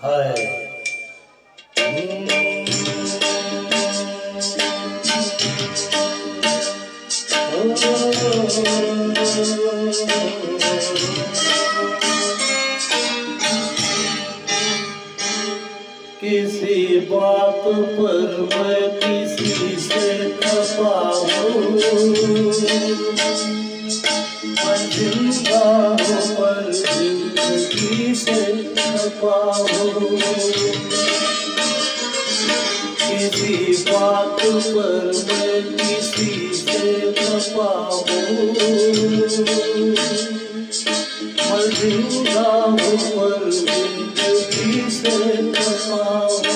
हाय किसी बात पर मैं किसी से खफा हूँ, मैं जिंदा हूँ पर जिंदगी से खफा हूँ। किसी बात पर मैं किसी से खफा हूँ, मैं जिंदा हूँ पर जिंदगी से खफा हूँ।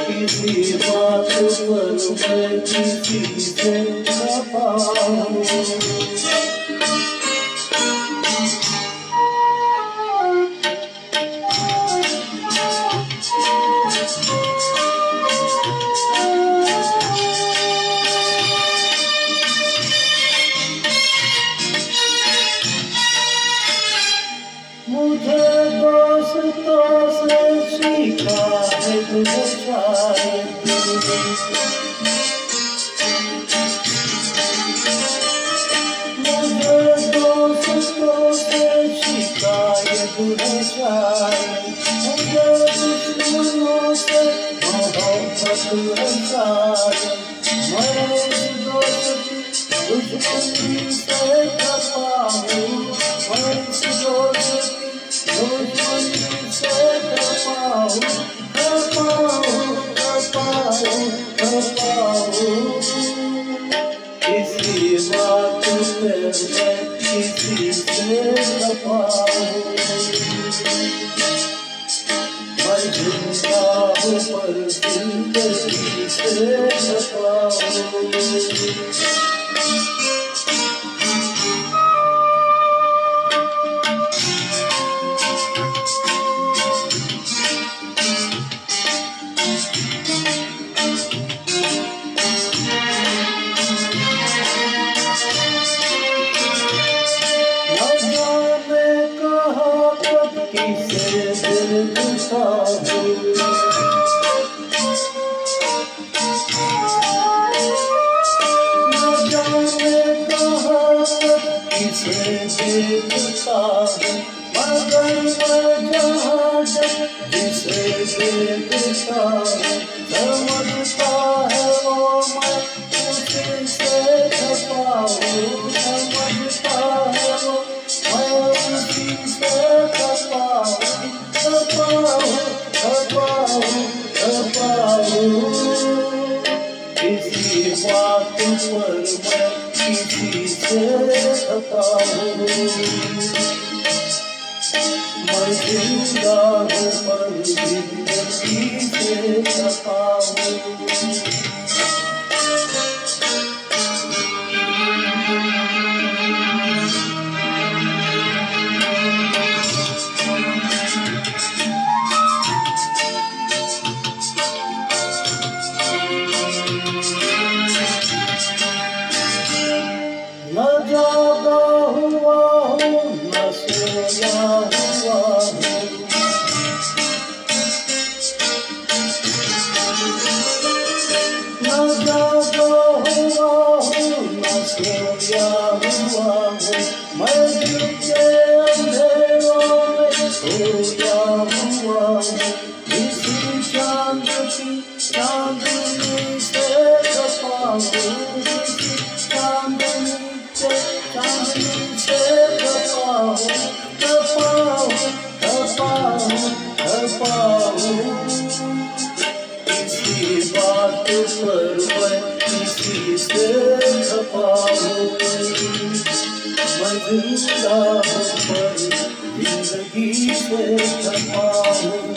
किसी बात पर मैं किसी से खफा हूँ। मुझे दोस्तों से सीखा है शायद, मुझे दोस्तों से शिकायत है शायद, मुझे दुश्मनों से मोहब्बत है शायद। मैं इस दोस्ती दुश्मनी से खफा हूँ, मैं इस दोस्ती दुश्मनी से खफा हूँ, खफा हूँ, खफा हूँ, खफा हूँ। किसी बात पे मैं किसी से खफा हूँ, मैं जिंदा हूँ पर जिंदगी से खफा हूँ। किसे दिल दुखा हूँ, न जाने कहाँ किसे दिल दुखा हूँ, मगर मैं जहाँ जिसे दिल दुखा हूँ, समझता है वो मैं उसी से खफा हूँ, समझता है वो मैं उसी से खफा हूँ, खफा हूँ, खफा हूँ, खफा हूँ। किसी बात पर मैं किसी से खफा हूँ, मैं जिंदा हूँ पर जिंदगी से खफा हूँ। न जागा हुआ हूँ, न सोया हुआ हूँ, न जागा हुआ हूँ, न सोया हुआ हूँ, मैं दिल के अंधेरों में खोया हुआ हूँ। किसी चांद की चांदनी से खफा हूँ, किसी चांदनी से खफा हूँ, खफा हूँ, खफा हूँ, खफा हूँ। किसी बात पर मैं किसी से खफा हूँ, मैं जिंदा हूँ पर जिंदगी से खफा हूँ।